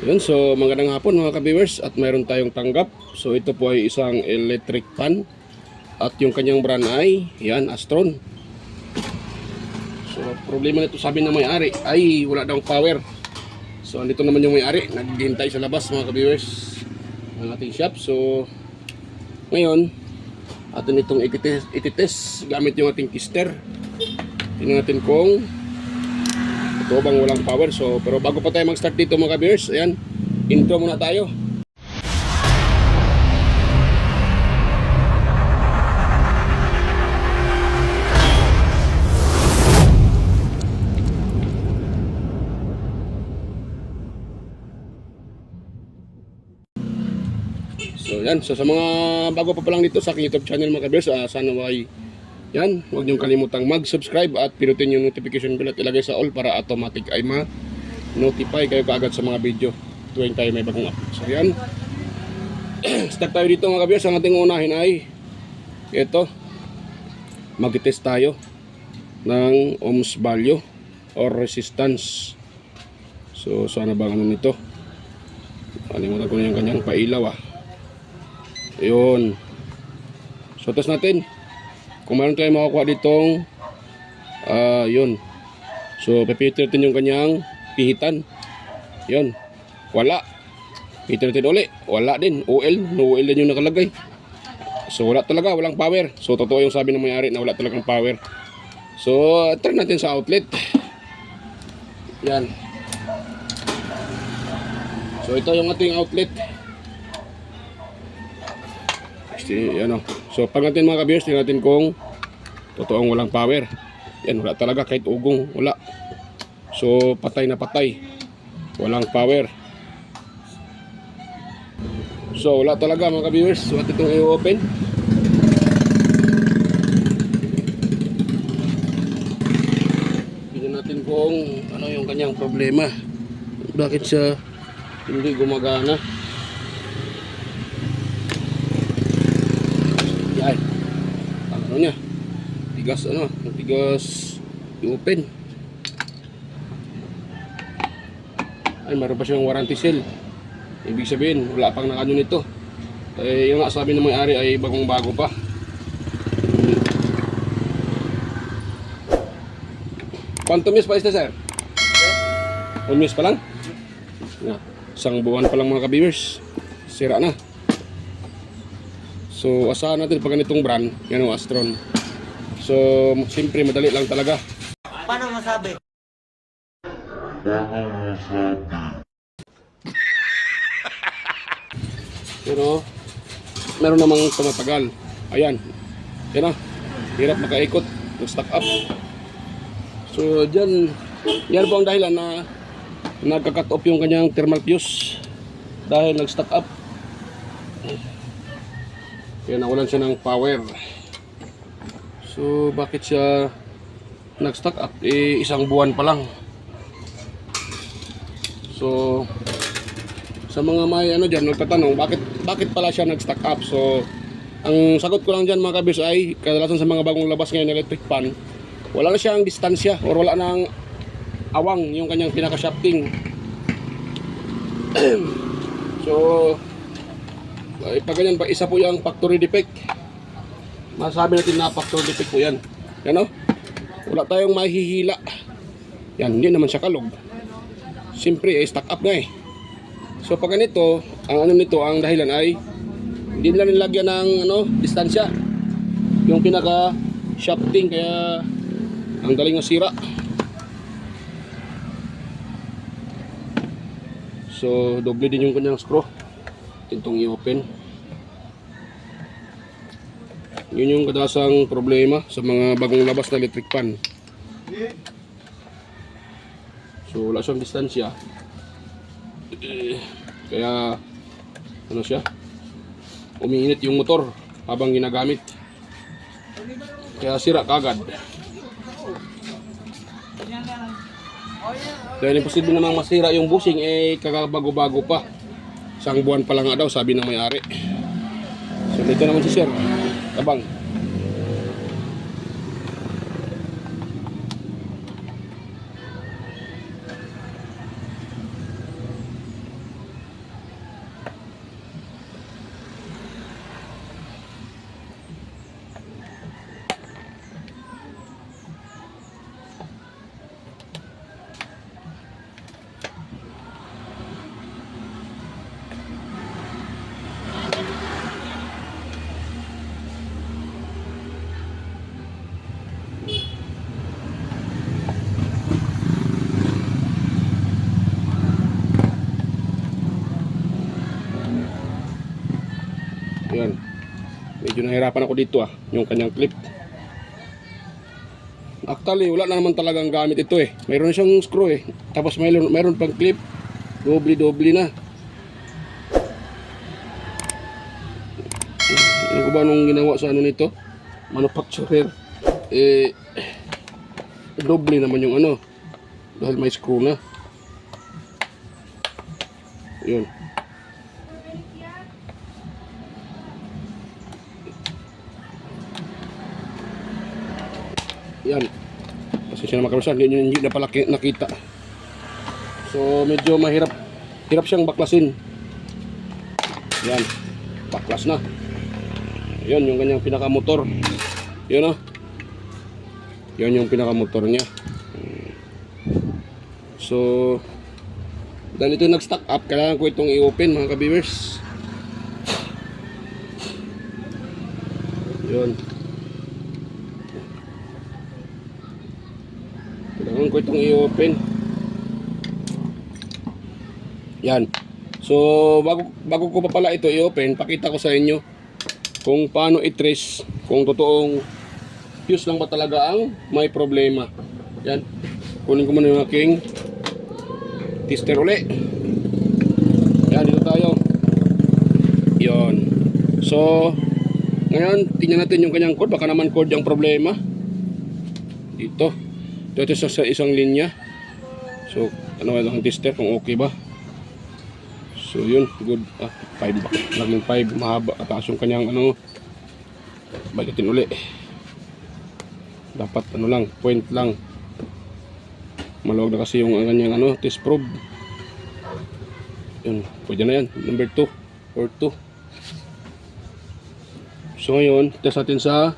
Yun, so magandang hapon mga ka-viewers at mayroon tayong tanggap. So ito po ay isang electric fan at yung kanyang brand ay yan, Astron. So problema nito, sabi ng may-ari ay wala daw power. So andito naman yung may-ari, naghihintay sa labas mga ka-viewers ng ating shop. So ngayon atin itong ititest gamit yung ating kister. Tingnan natin kung ito bang walang power. So pero bago pa tayo mag-start dito mga ka-viewers, ayan, intro muna tayo. So yan, so sa mga bago pa lang dito sa aking YouTube channel mga ka-viewers, sana ay yan, huwag niyong kalimutang mag-subscribe at pinutin yung notification bell at ilagay sa all para automatic ay ma-notify kayo kaagad sa mga video tuwing tayo may bagong upload. So yan, start tayo dito mga ka-viewers. Ang ating unahin ay ito, mag-test tayo ng ohms value or resistance. So sana bang ano nito, kalimutan ko na yung kanyang pailaw ayun. So test natin kung meron tayong makakuha ditong yun. So pipitin natin yung kanyang pihitan. Yun, wala. Pihitin natin uli, wala din. No oil din yung nakalagay. So wala talaga, walang power. So totoo yung sabi ng may-ari na wala talagang power. So try natin sa outlet. Yan. So ito yung ating outlet. Yan, so pag natin mga ka-viewers, tingnan natin kung totoong walang power. Yan, wala talaga, kahit ugong wala. So patay na patay, walang power. So wala talaga mga ka-viewers. So at itong i-open, tingnan natin kung ano yung kanyang problema, bakit siya hindi gumagana. Ay, ano niya, tigas, tigas i-open. Ay, meron pa siyang warranty sale. Ibig sabihin wala pang nakano nito. Yung nga sabi ng may-ari ay bagong bago pa. Quantum years pa ito sir? 1 years pa lang? Isang buwan pa lang mga ka-viewers, sira na. So asahan natin pag ganitong brand, yan o, Astron. So siyempre madali lang talaga. Paano masabi? Pero meron namang tumatagal. Ayan, yan o, hirap makaikot, nag-stack up. So dyan, yan po ang dahilan na nagka-cut off yung kanyang thermal fuse dahil nag-stack up. Kaya nawalan siya ng power. So bakit siya nag-stack up? Isang buwan pa lang. So sa mga may dyan nagtatanong bakit pala siya nag-stack up. So ang sagot ko lang dyan mga kabis ay kadalasan sa mga bagong labas ngayon electric fan, wala na siyang distansya or wala nang awang yung kanyang pinaka-shafting. So pag ganyan, isa po yung factory defect. Masabi natin na factory defect po yan. Yan o, wala tayong mahihila. Yan, hindi naman siya kalog. Siyempre stack up na So pag ganito, ang nito, ang dahilan ay hindi nila nilagyan ng distansya yung pinaka shafting, kaya ang daling nasira. So doble din yung kanyang screw. Itong i-open. Yun yung kadasang problema sa mga bagong labas na electric fan. So wala siyang distansya. Kaya siya, umiinit yung motor habang ginagamit. Kaya sira kagad. Dahil imposible namang masira yung bushing, kakabago-bago pa. Isang buwan pa lang nga daw, sabi ng may-ari. So dito naman si sir, tabang. Medyo nahirapan ako dito yung kanyang clip. Actually, wala na naman talagang gamit ito Mayroon siyang screw Tapos mayroon pang clip. Doble na. Ano ko ba nung ginawa sa ano nito? Manufacturer. Doble naman yung ano. Dahil may screw na. Yun. Yan. Kasi siya na makarusan. Hindi na pala nakita. So medyo mahirap. Hirap siyang baklasin. Yan. Baklas na. Yan yung kanyang pinakamotor. Yun Yan yung pinakamotor niya. So dahil ito nag-stack up, kailangan ko itong i-open mga ka-viewers. Yun. Kailangan ko itong i-open. Yan. So bago ko pa pala ito i-open, pakita ko sa inyo kung paano i-trace kung totoong fuse lang ba talaga ang may problema. Yan. Kunin ko muna yung aking tester uli. Yan, dito tayo. Yon. So ngayon tingnan natin yung kanyang cord. Baka naman cord yung problema. Dito sa isang linya. So ano ang tester kung okay ba. So yun, good. 5 ba? Naging 5, mahaba. Ataas yung kanyang ano. Balikin uli. Dapat ano lang, point lang. Maluwag na kasi yung kanyang ano, test probe. Yun, pwede na yan. Number 2 or 2. So ngayon, test natin sa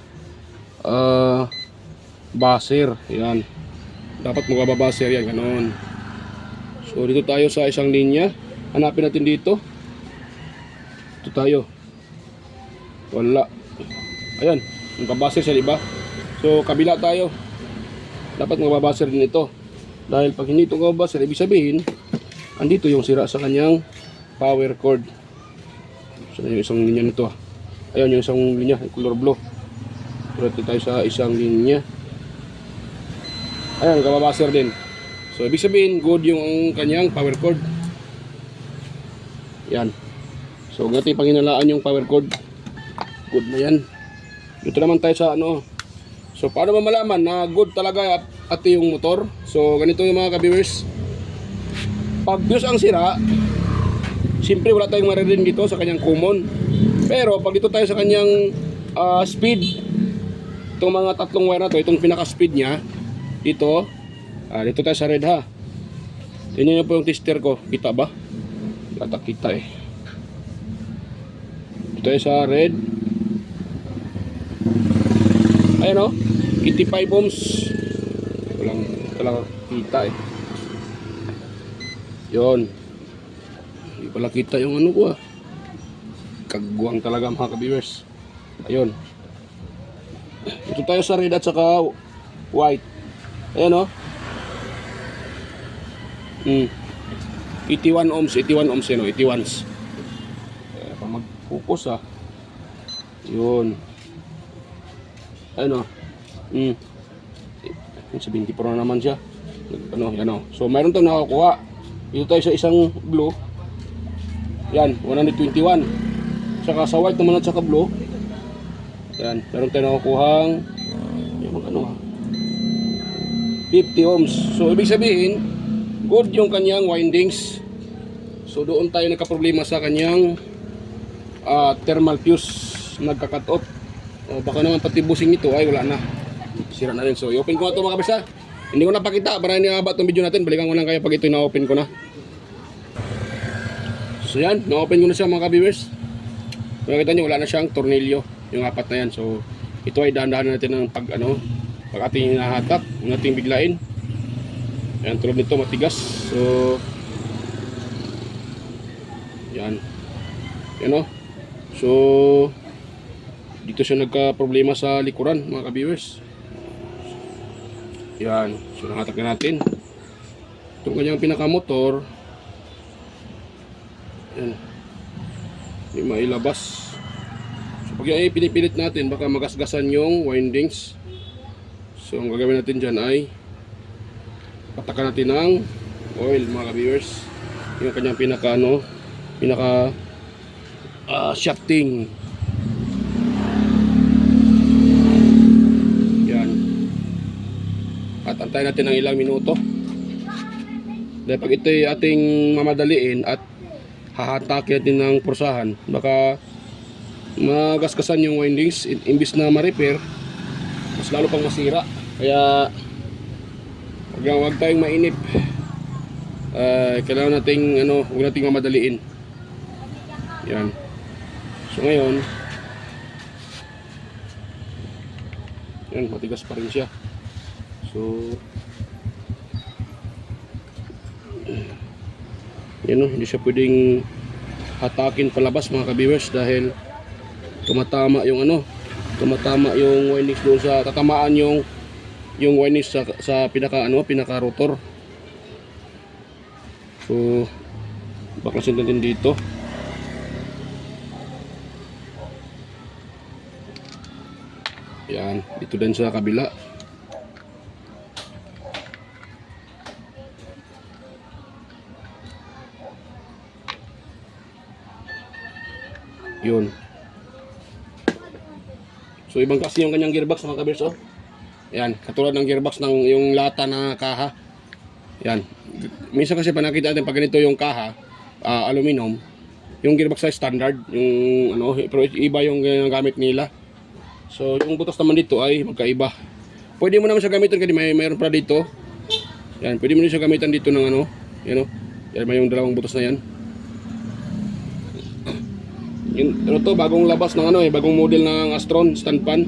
buzzer. Yan. Dapat magbababaser yan, ganoon. So dito tayo sa isang linya. Hanapin natin dito. Ito tayo. Wala. Ayan, magbabaser siya, diba? So kabila tayo. Dapat magbabaser din ito. Dahil pag hindi ito magbabaser, ibig sabihin andito yung sira sa kanyang power cord. So yung isang linya nito. Ayan yung isang linya, color blue. Dito tayo sa isang linya. Ayan, magbabaser din. So ibig sabihin good yung kanyang power cord. Yan. So huwag natin panginalaan yung power cord. Good na yan. Dito naman tayo sa ano. So paano ba malaman na good talaga at yung motor? So ganito yung mga ka-viewers. Pag fuse ang sira, siyempre wala tayong maririnig dito sa kanyang common. Pero pag dito tayo sa kanyang speed, itong mga tatlong wire na to, itong pinaka-speed niya, dito tayo sa red Tingnan niyo po yung tester ko. Kita ba? Wala kita Dito tayo sa red. Ayan 85 ohms. Walang talaga kita Yon. Hindi pala kita yung ano ko Kagwang talaga mga ka-viewers. Ayun. Ito tayo sa red at saka white. Ayan 81 ohms 81s. Pag mag-focus Yun. Ayun 74 na naman siya. So mayroon tong nakakuha. Dito tayo sa isang blue. Yan, 121. Saka sa white naman at saka blue. Yan, mayroon tayo nakakuhang 50 ohms. So ibig sabihin, good yung kanyang windings. So doon tayo nagka-problema sa kanyang thermal fuse. Nagka-cut off. Baka naman pati busing nito ay wala na. Sira na rin. So i-open ko na ito mga kabisa. Hindi ko napakita. Para hindi haba itong video natin. Balikan ko lang kayo pag ito na-open ko na. So yan. Na-open ko na siya mga ka-viewers. Kung nakita nyo wala na siyang tornilyo. Yung apat na yan. So ito ay dahan-dahan natin ng pag ating hinahatak. Huwag nating biglain. Ayan, tulad nito matigas. So yan. Yan So dito siya nagka-problema sa likuran mga ka-viewers. Yan. So nahatak na natin. Itong kanyang pinaka-motor. Yan. Hindi mailabas. So Pag yan ay pinipilit natin, baka magasgasan yung windings. So ang gagawin natin dyan ay patakan natin ng oil mga ka-viewers. Yung kanyang pinaka shafting. Yan. At antayin natin ng ilang minuto. Dahil pag ito ay ating mamadaliin at hahatakin natin ng pursahan, baka magasgasan yung windings. Imbis na ma-repair, mas lalo pang masira. Kaya huwag tayong mainip. Kailangan nating huwag nating mamadaliin. Yan. So ngayon, yan, matigas pa rin siya. So yan, hindi siya pwedeng hatakin palabas mga ka-viewers dahil tumatama yung windings doon sa tatamaan yung windings sa pinaka rotor. So baklasin natin dito. Yan, dito din sa kabila. Yun. So ibang kasi yung kanyang gearbox mga kabers, oh. Yan, katulad ng gearbox ng yung lata na kaha. Yan. Minsan kasi pa nakita natin pag ganito yung kaha, aluminum, yung gearbox ay standard, yung pero iba yung gamit nila. So yung butas naman dito ay magkaiba. Pwede mo naman siya gamitan kasi mayroon pa dito. Yan, pwede mo rin siya gamitan dito ng yan, yan may yung dalawang butas na yan. To bagong labas ng bagong model ng Astron stand pan.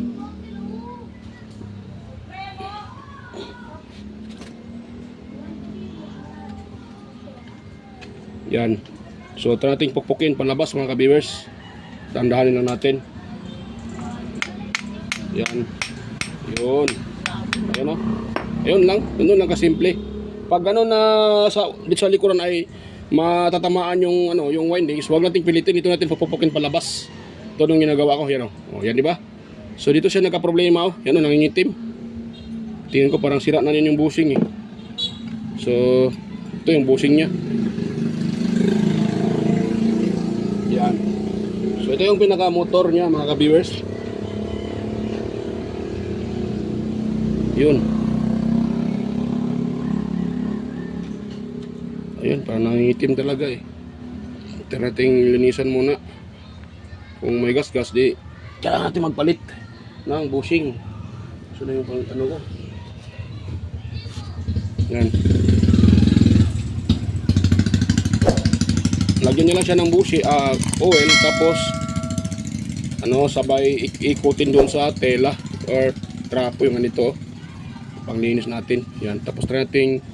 Yan. So tara nating pukpukin panlabas mga ka-viewers. Dandahanin lang natin. Yan. Yun. Ayun o. Ayun lang. Ganun lang kasimple. Pag na dito sa likuran ay matatamaan yung windings, huwag nating pilitin. Ito natin pupupukin palabas. Ito nung ginagawa ko. Yan o. Yan, di ba? So dito siya nagka-problema o. Yan o, nangingitim. Tingin ko parang sira na rin yung bushing eh. So ito yung bushing niya. Yan. So ito yung pinaka-motor niya mga ka-viewers. Yun. Ayun, parang nangingitim talaga eh. Ito nating linisan muna. Kung may gas-gas, di kailangan natin magpalit ng bushing. So na yung ko. Yan. Lagyan nyo lang siya ng bushing, oil, tapos sabay ikutin doon sa tela or trapo yung ganito. Panglinis natin. Yan. Tapos try nating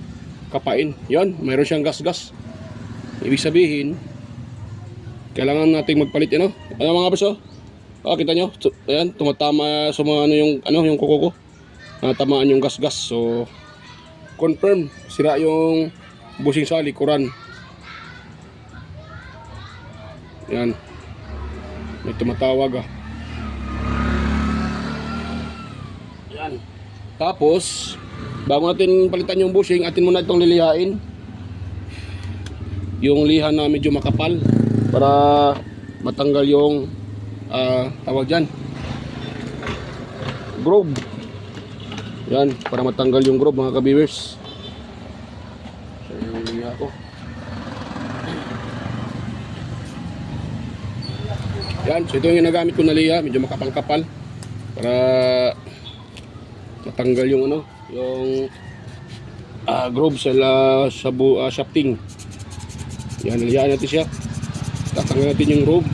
kapain. Yan. Mayroon siyang gas-gas. Ibig sabihin, kailangan nating magpalit yan. Mga beso? Kita nyo? Ayan. Tumatama sa mga yung kuko ko. Natamaan yung gas-gas. So, confirm. Sira yung bushing sa likuran. Yan. May tumatawag Yan. Tapos, bago natin palitan yung bushing, atin muna itong lilihain. Yung liha na medyo makapal para matanggal yung tawag dyan, groove. Yan, para matanggal yung groove mga ka-viewers. So yung liha ko. Yan, so ito yung ginagamit ko na liha, medyo makapal-kapal para matanggal yung yung groove sa shafting. Yan, nalihaan natin siya. Tatanggal natin yung groove.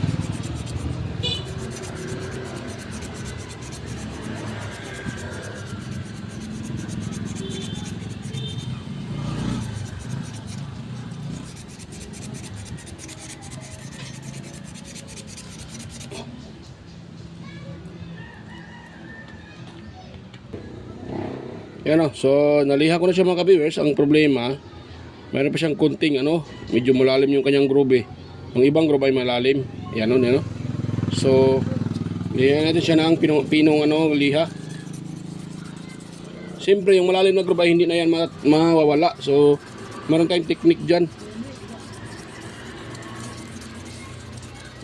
Yan so naliha ko na siya mga ka-viewers. Ang problema, mayroon pa siyang kunting medyo malalim yung kanyang groove eh. Ang ibang groove ay malalim. Yan So Lihan natin siya ng pinong ano, liha. Siyempre, yung malalim na groove ay hindi na yan mawawala. So, meron tayong technique dyan.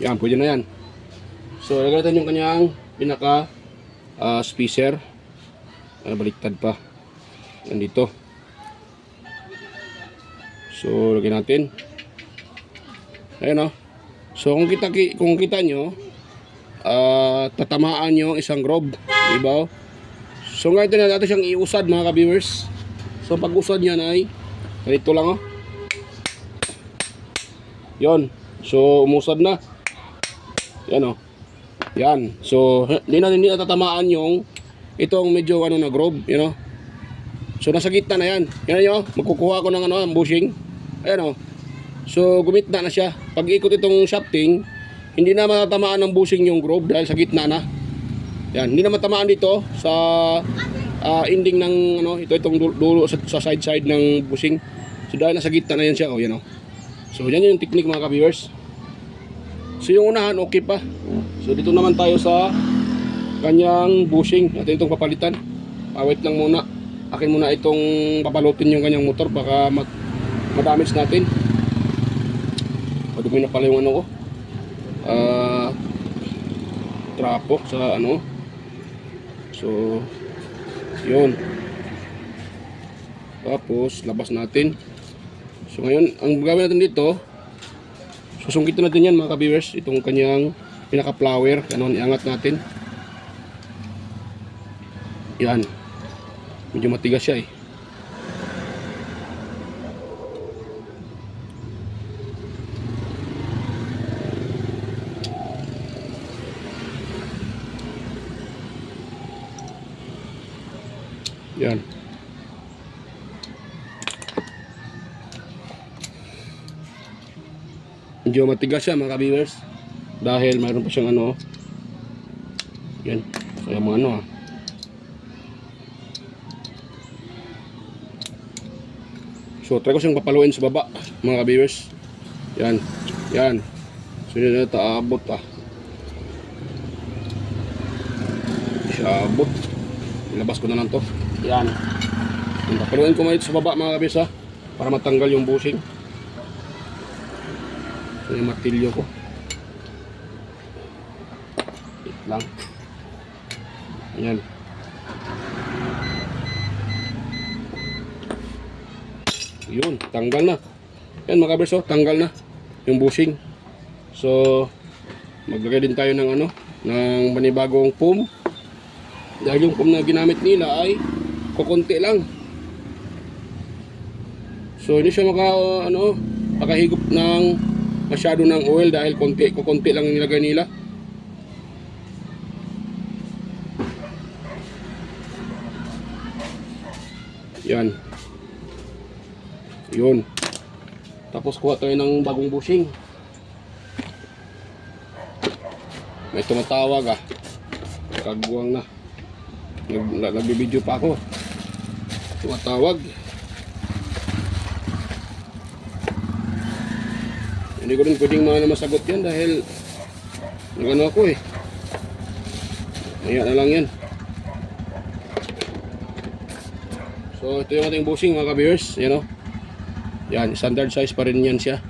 Yan, pwede na yan. So, lagyan natin yung kanyang pinaka spacer. Baliktad pa. Nandito. So, lagyan natin. Ayan o. So, kung kita nyo, tatamaan yung isang groove. Diba? So ngayon ito na natin siyang iusad mga ka-viewers. So pag usad niyan ay ganito lang oh. Yon. So umusad na. Yan oh. Yan. So hindi na tatamaan yung itong medyo ano na groove, you know. So nasa gitna na yan. Yan nyo, magkukuha ko ng ano, bushing. Ayan oh. So gumitna na siya. Pag ikot itong shafting, hindi na matatamaan ng bushing yung groove dahil sa gitna na. Yan, hindi na matamaan dito sa ending ng ano, itong dulo sa side ng bushing. So dahil nasa gitna na yan siya, oh, yan oh. So yan yung technique mga ka-viewers. So yung unahan okay pa. So dito naman tayo sa kanyang bushing. Natin itong papalitan. Wait lang muna. Akin muna itong papalutin yung kanyang motor, baka madamage natin. Madumi na pala yung ano ko. Trapo sa ano. So, yun. Tapos, labas natin. So, ngayon, ang gagawin natin dito, susungkitin natin yan mga ka-viewers. Itong kanyang pinaka-flower. Ganon, iangat natin. Yan. Medyo matigas siya eh. Yan. Medyo matigas siya mga ka-viewers dahil mayroon pa siyang ano. Yan. Kaya mga ano ah. So try ko siyang papaluin sa baba mga ka-viewers. Yan. Yan. So yun na taabot ah. Siya abot. Ilabas ko na lang to. Yan. Papaluin ko muna ito sa baba mga kabis ha, para matanggal yung bushing. So yung martilyo ko. Wait lang. Ayan. Yun, tanggal na. Yan mga kabis, tanggal na yung bushing. So maglagay din tayo ng ano, ng panibagong foam. Dahil yung foam na ginamit nila ay kukunti lang. So hindi siya makahigop ng masyado ng oil dahil kukunti lang nilagay nila. Yan. Yun. Tapos kuha tayo ng bagong bushing. May tumatawag ah. Kagbuwang na. Nagbibideo pa ako. Tumatawag. Hindi ko rin pwedeng masagot yan dahil nagano ako eh. Ayan na lang yan. So ito yung ating bushing mga ka-viewers. Yan o. Yan, standard size pa rin yan siya.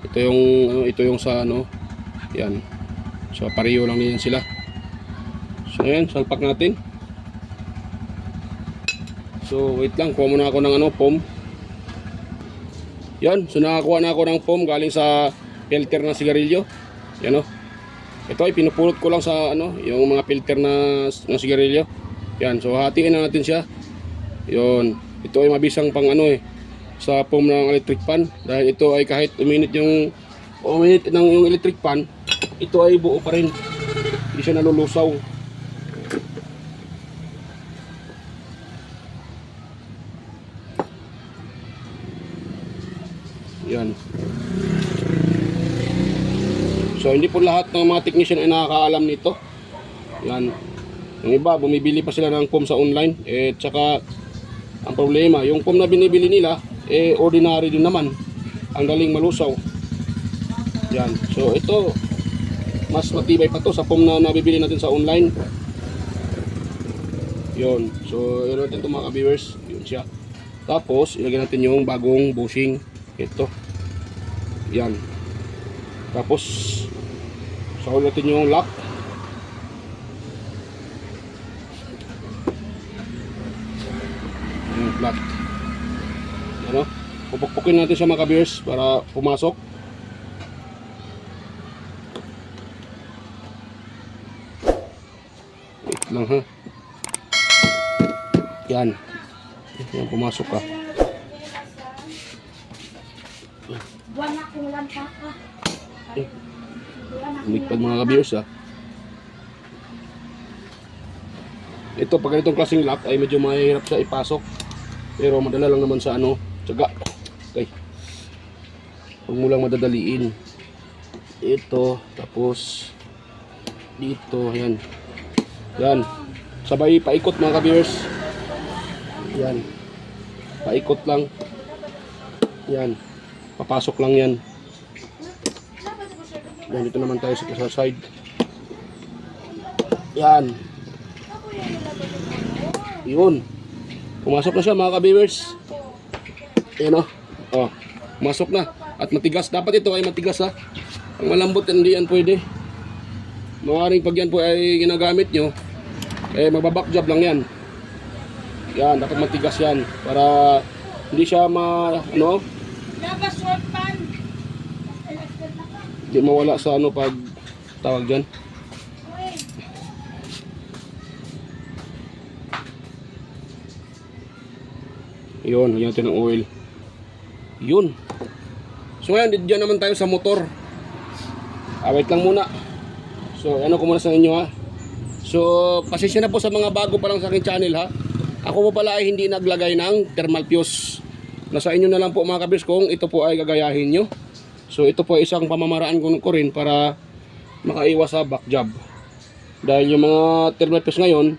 Ito yung sa ano. Yan. So pareho lang yan sila. So ayan, salpak natin. So wait lang, kuha muna ako ng foam. Yan, so nakakuha na ako ng foam galing sa filter ng sigarilyo. Yan o. Ito ay pinupulot ko lang sa yung mga filter ng sigarilyo. Yan, so hatiin na natin siya. Yon, ito ay mabisang pang sa foam ng electric fan dahil ito ay kahit uminit ng yung electric fan, ito ay buo pa rin. Hindi siya nalulusaw. Yan. So hindi po lahat ng mga technician ay nakakaalam nito. Yan. Yung iba bumibili pa sila ng foam sa online, tsaka ang problema, yung foam na binibili nila ordinary din naman. Ang galing malusaw. Yan. So ito mas matibay pa to sa foam na nabibili natin sa online. Yun. So, yun natin ito mga ka-viewers. Yun siya. Tapos, ilagay natin yung bagong bushing. Ito. Yan. Tapos, sahol natin yung lock. Yung lock. Ano? Pupukpukin natin siya mga ka-viewers para pumasok. Wait lang ha. Yan. Yan, pumasok ka. Buwan na kung lampa ka. Umikpad mga ka-viewers ha. Ito, pag ganitong klaseng lock ay medyo mahirap siya ipasok. Pero madala lang naman sa ano, tsaga. Okay. Huwag mo lang madadaliin. Ito, tapos dito, yan. Yan. Sabay paikot mga ka-viewers. Yan. Paikot lang. Yan. Papasok lang yan. Yan, dito naman tayo sa side. Yan. Yun. Pumasok na siya mga ka-viewers. Yan o. Oh. Pumasok na. At matigas. Dapat ito ay matigas ha. Ang malambot hindi yan pwede. Maaaring pag yan po ay ginagamit nyo, eh magbaback job lang yan. Yan, dapat matigas yan para hindi siya ano, hindi mawala sa ano pag tawag dyan. Yun, lagyan natin ng oil. Yun. So ngayon, dyan naman tayo sa motor. Wait lang muna. So, ano ko muna sa inyo ha. So, pasensya na po sa mga bago pa lang sa aking channel ha. Ako po pala ay hindi naglagay ng thermal fuse. Nasa inyo na lang po mga kabis kung ito po ay gagayahin nyo. So, ito po ay isang pamamaraan ko rin para makaiwas sa back job. Dahil yung mga thermal fuse ngayon,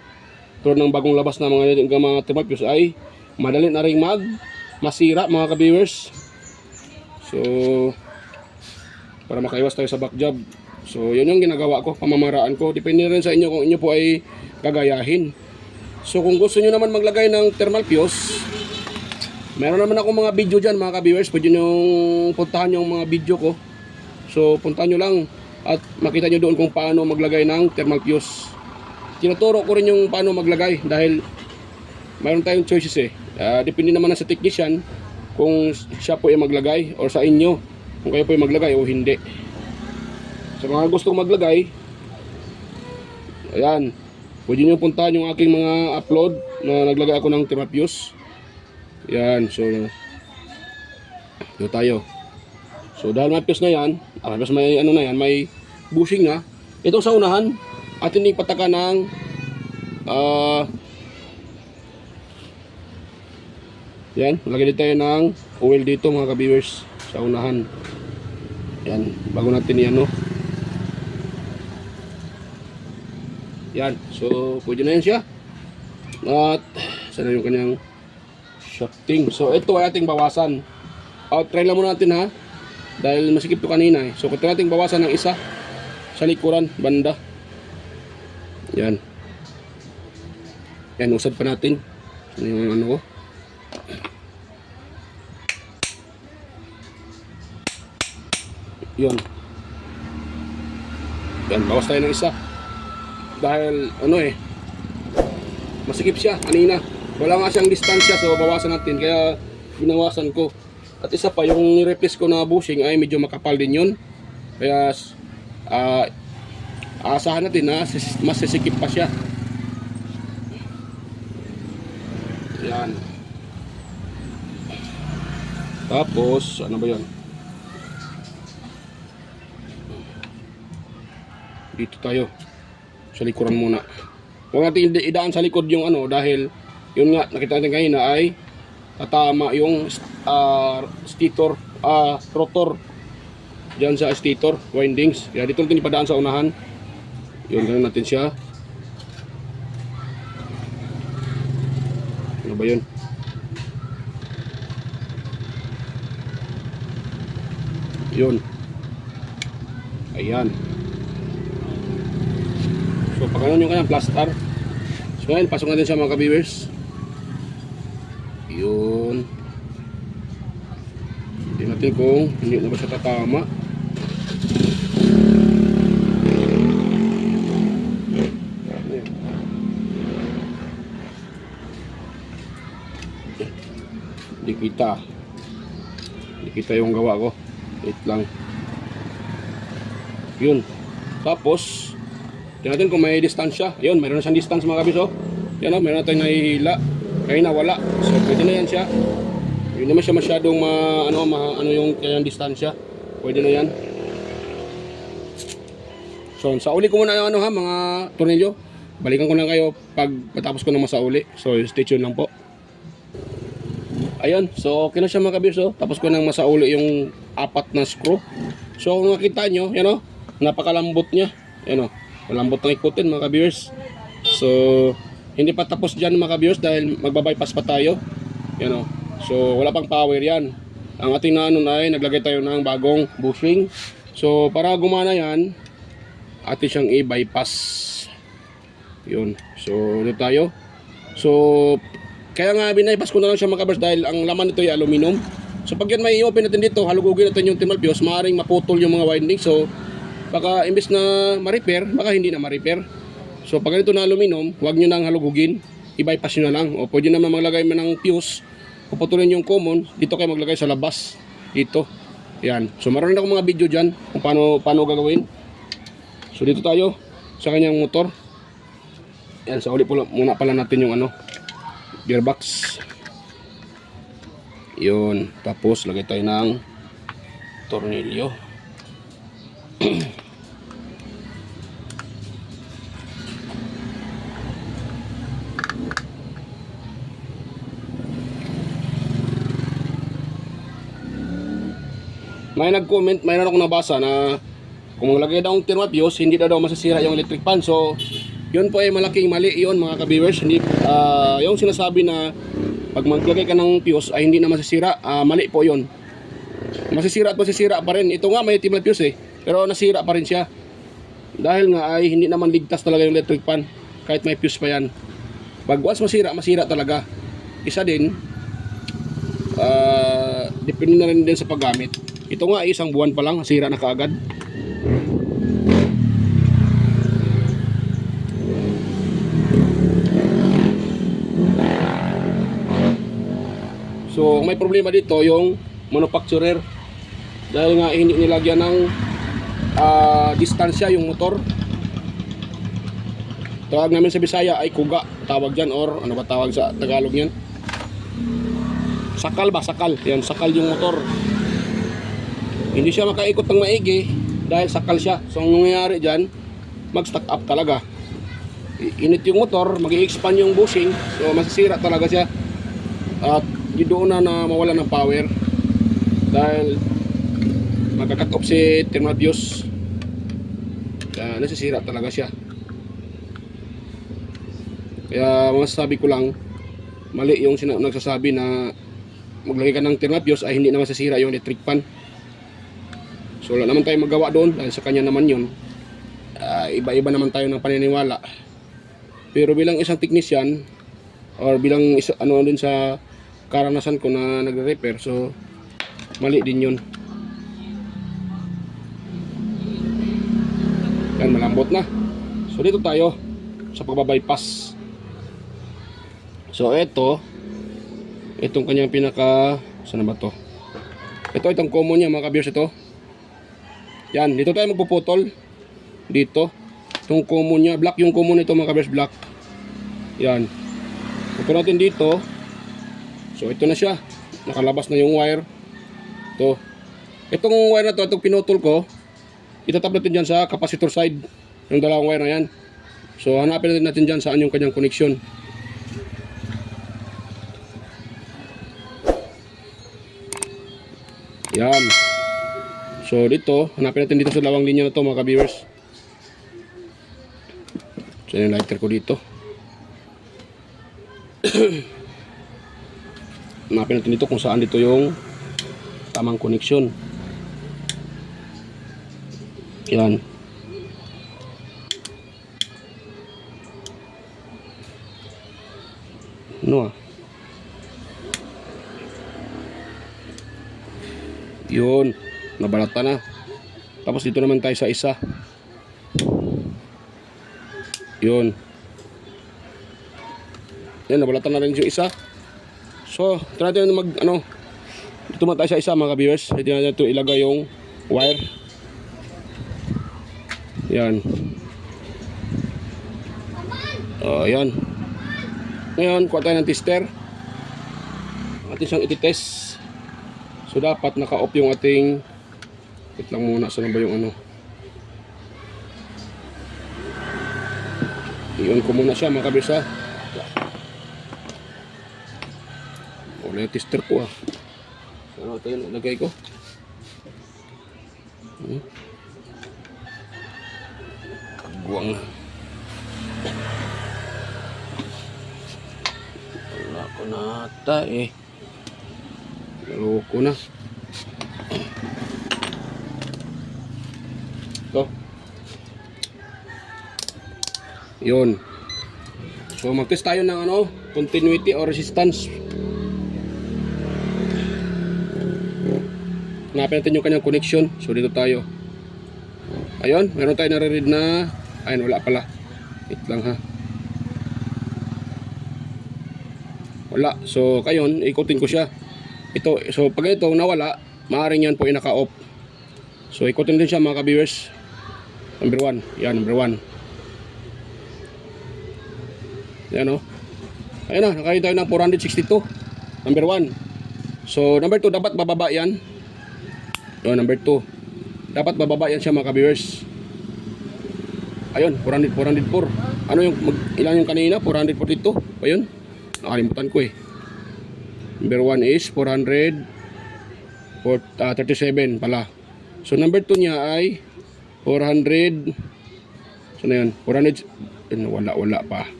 tulad ng bagong labas na mga thermal fuse ay madali na rin masira mga ka-viewers. So, para makaiwas tayo sa back job. So, yun yung ginagawa ko, pamamaraan ko. Depende rin sa inyo kung inyo po ay gagayahin. So, kung gusto nyo naman maglagay ng thermal fuse, meron naman ako mga video dyan mga ka-viewers. Pwede nyo puntahan yung mga video ko. So, puntahan nyo lang at makita nyo doon kung paano maglagay ng thermal fuse. Tinuturo ko rin yung paano maglagay dahil mayroon tayong choices eh. Depende naman sa technician kung siya po ay maglagay or sa inyo kung kayo po ay maglagay o hindi. Sa mga gustong maglagay, ayan, pwede nyo puntahan yung aking mga upload na naglagay ako ng thermal fuse. Ayan, so ito tayo. So dahil may fuse na yan, may ano na yan, may bushing na. Itong sa unahan, atin din pataka ng yan, lagay din tayo ng oil dito mga ka-viewers sa unahan. Yan, bago natin yan no. Yan, so pwede na yan siya. At sana yung kanyang shafting. So ito ay ating bawasan. Try lang muna natin ha. Dahil masikip to kanina eh. So ito nating bawasan ng isa sa likuran, banda. Yan. Yan, usad pa natin. Ano yung ano ko. Yun. Yan, bawas tayo ng isa. Dahil ano eh, masikip siya kanina. Wala nga siyang distansya, so bawasan natin. Kaya binawasan ko. At isa pa, yung replace ko na bushing ay medyo makapal din yun. Kaya aasahan natin na mas sisikip pa siya. Yan. Tapos, ano ba yun? Dito tayo. Sa likuran muna. Huwag natin idaan sa likod yung ano dahil yun nga nakita natin kanina ay tatama yung stator, rotor dyan sa stator windings. Kaya dito natin ipadaan sa unahan. Yun, ganun natin siya. Ano ba yun? Yun. Ayan. So pag ganun yung kanyang plaster. So ngayon, pasok natin siya mga ka-viewers. Yun. Tingnan natin kung hindi na ba siya tatama. Hindi kita yung gawa ko. Wait lang. Yun. Tapos tingnan natin kung may distansya. Yun, mayroon na siyang distance mga kabis, oh. Yan, oh, mayroon na tayong nahihila. Kaya nawala. So pwede na yan siya. Hindi naman siya masyadong ano yung kanyang distansya. Pwede na yan. So sa uli ko muna yung mga tornilyo. Balikan ko lang kayo pag patapos ko ng masauli. So stay tuned lang po. Ayun, so okay na siya mga kabis, oh. Tapos ko nang masauli yung 4 na screw. So kung nakita nyo, yan, oh, napakalambot niya. Yan, oh, malambot ng ikutin mga kabis. So hindi pa tapos dyan mga kabis dahil magbabypass pa tayo. Yan, oh. So wala pang power yan. Ang ating na ay naglagay tayo ng bagong bushing. So para gumana yan, atin siyang i-bypass. Yun. So dito tayo. So kaya nga binaypas ko na lang siya mga kabers dahil ang laman nito ay aluminum. So pag yan may i-open natin dito, halugugin natin yung thermal fuse, maaaring maputol yung mga winding. So baka imbes na ma-repair, baka hindi na ma-repair. So pag ganito na aluminum, huwag nyo nang halugugin, i-bypass nyo na lang. O pwede naman maglagay mo ng fuse, puputulin yung common, dito kayo maglagay sa labas. Dito. Yan. So maroon akong mga video dyan kung paano gagawin. So dito tayo sa kanyang motor. Yan, sa uli muna pala natin yung gearbox. Yun. Tapos lagay tayo ng tornilyo. May nag-comment, mayroon akong nabasa na kung maglagay daw ng thermal fuse, hindi daw masasira yung electric fan. So yun po ay malaking mali yun mga ka-viewers. Hindi, yung sinasabi na pag maglagay ka ng fuse ay hindi na masisira, mali po yun. Masisira at masisira pa rin. Ito nga may thermal fuse pero nasira pa rin siya. Dahil nga ay hindi naman ligtas talaga yung electric fan kahit may fuse pa yan. Pag once masira talaga. Isa din, depende na rin din sa paggamit. Ito nga ay isang buwan pa lang, nasira na kaagad. So may problema dito yung manufacturer dahil nga hindi nilagyan ng distansya yung motor. Tawag namin sa Bisaya ay kuga, tawag dyan, or ano ba tawag sa Tagalog yan? Sakal ba? Sakal. Yan, sakal yung motor. Hindi siya makaikot ng maigi dahil sakal siya. So ang nangyayari dyan, mag-stack up talaga. Init yung motor, mag-i-expand yung bushing, so masisira talaga siya. At doon na mawala ng power dahil magka-cut off si thermal fuse. Kaya nasisira talaga siya. Kaya masasabi ko lang, mali yung nagsasabi na maglagay ka ng thermal fuse ay hindi na masisira yung electric fan. So wala naman tayo magawa doon dahil sa kanya naman yun. Iba-iba naman tayo ng paniniwala. Pero bilang isang technician or bilang din sa karanasan ko na nagre-repair, so mali din yun. Yan, malambot na. So dito tayo sa pagbabypass. So itong kanyang pinaka, saan ba to? Itong common niya mga ka-viewers, ito. Yan, dito tayo magpuputol. Dito. Itong common niya, black yung common nito mga ka-viewers, black. Yan. Putol natin dito. So ito na siya. Nakalabas na yung wire. Ito. Itong wire na to, itong pinutol ko, itatap natin dyan sa capacitor side. Yung dalawang wire na yan. So hanapin natin dyan saan yung kanyang connection. Yan. So dito, hanapin natin dito sa dalawang linya na to mga ka-viewers. So yung lighter ko dito. Hanapin natin dito kung saan dito yung tamang connection. Yan. Ano ah? Yun, nabalata na. Tapos dito naman tayo sa isa. Yun. Yan, nabalatan na rin yung isa. So, try natin mag, dito naman tayo sa isa mga ka-viewers. Dito natin ito ilagay yung wire. Yan. Yan. Ngayon, kuha tayo ng tester. Atin siyang ititest. So, dapat naka-off yung ating, wait lang muna, saan ba yung i-on ko muna siya mga kabisa. Wala yung tester ko ah. Saan ito yung lagay ko? Kagwang. Wala ko na ata eh. Laro ko na. Ito. Yun. So mag-test tayo ng continuity or resistance. Hanapin natin yung kanyang connection. So dito tayo. Ayun, meron tayo nare-read na. Ayun, wala pala. Wait lang ha. Wala. So kayon, ikutin ko siya. Ito, so pag ito nawala, maaaring yan po ay naka-off. So ikutin din siya mga ka-viewers. Number 1. Yan, number 1. Yan o. Ayun na, nakakita tayo ng 462. Number 1. So number 2, dapat bababa yan. Yun, number 2. Dapat bababa yan siya mga ka-viewers. Ayun, 404. Ano yung, ilan yung kanina? 442. Ayun, nakalimutan ko eh. Number 1 is 437 pala. So number 2 niya ay 400. Saan na yun? 400. Wala pa.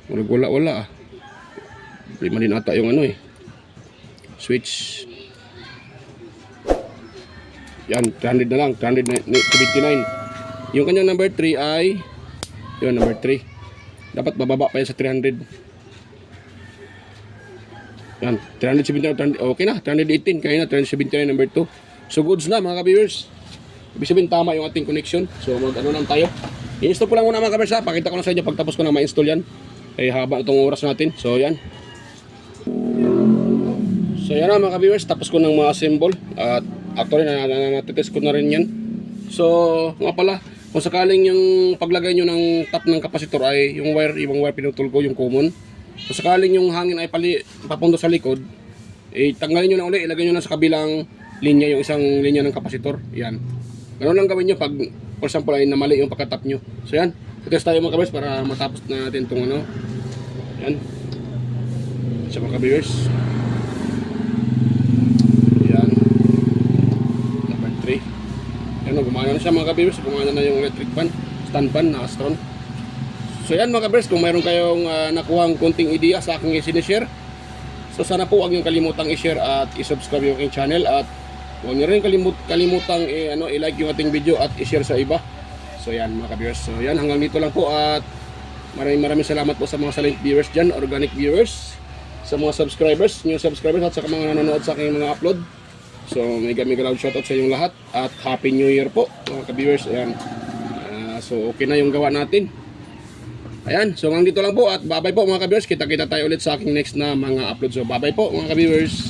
Wala ah. Lima din ata yung switch. Yan, 300 na lang. 379. Yung kanyang number 3 ay yun, number 3. Dapat bababa pa yan sa 300. Yan, 379, okay na, 318, kaya na, 379 number 2. So goods na mga ka-viewers. Ibig sabihin tama yung ating connection. So lang tayo. I-install ko lang muna mga ka-viewers ha. Pakita ko lang sa inyo pagtapos ko na ma-install yan. Ay haba itong oras natin. So yan. So yan na mga ka-viewers. Tapos ko nang ma-assemble. At actually natitest ko na rin yan. So nga pala, kung sakaling yung paglagay nyo ng top ng kapasitor ay yung ibang wire pinutol ko, yung common. So sakaling yung hangin ay papunta sa likod, tanggalin nyo na uli, ilagay nyo na sa kabilang linya, yung isang linya ng kapasitor. Yan. Ganun lang gawin nyo pag, for example, ay namali yung pagkatap nyo. So yan, test tayo mga kabers para matapos na natin itong yan. Sa mga kabers. Yan. Number 3. Yan, gumana na siya mga kabers. Gumana na yung electric fan, stand fan na Astron. So yan mga kabers, kung mayroon kayong nakuhang konting idea sa aking sinishare, so sana po huwag nyo kalimutang i-share at i-subscribe yung aking channel, at huwag nyo rin kalimutang i-like yung ating video at i-share sa iba. So yan mga kabers, so yan, hanggang dito lang po, at maraming salamat po sa mga silent viewers dyan, organic viewers, sa mga subscribers, new subscribers, at sa mga nanonood sa aking mga upload. So mega loud shoutout sa inyong lahat, at Happy New Year po mga ka-viewers. Ayan. So okay na yung gawa natin. Ayan, so hanggang dito lang po, at bye-bye po mga ka-viewers. Kita-kita tayo ulit sa aking next na mga upload. So bye-bye po mga ka-viewers.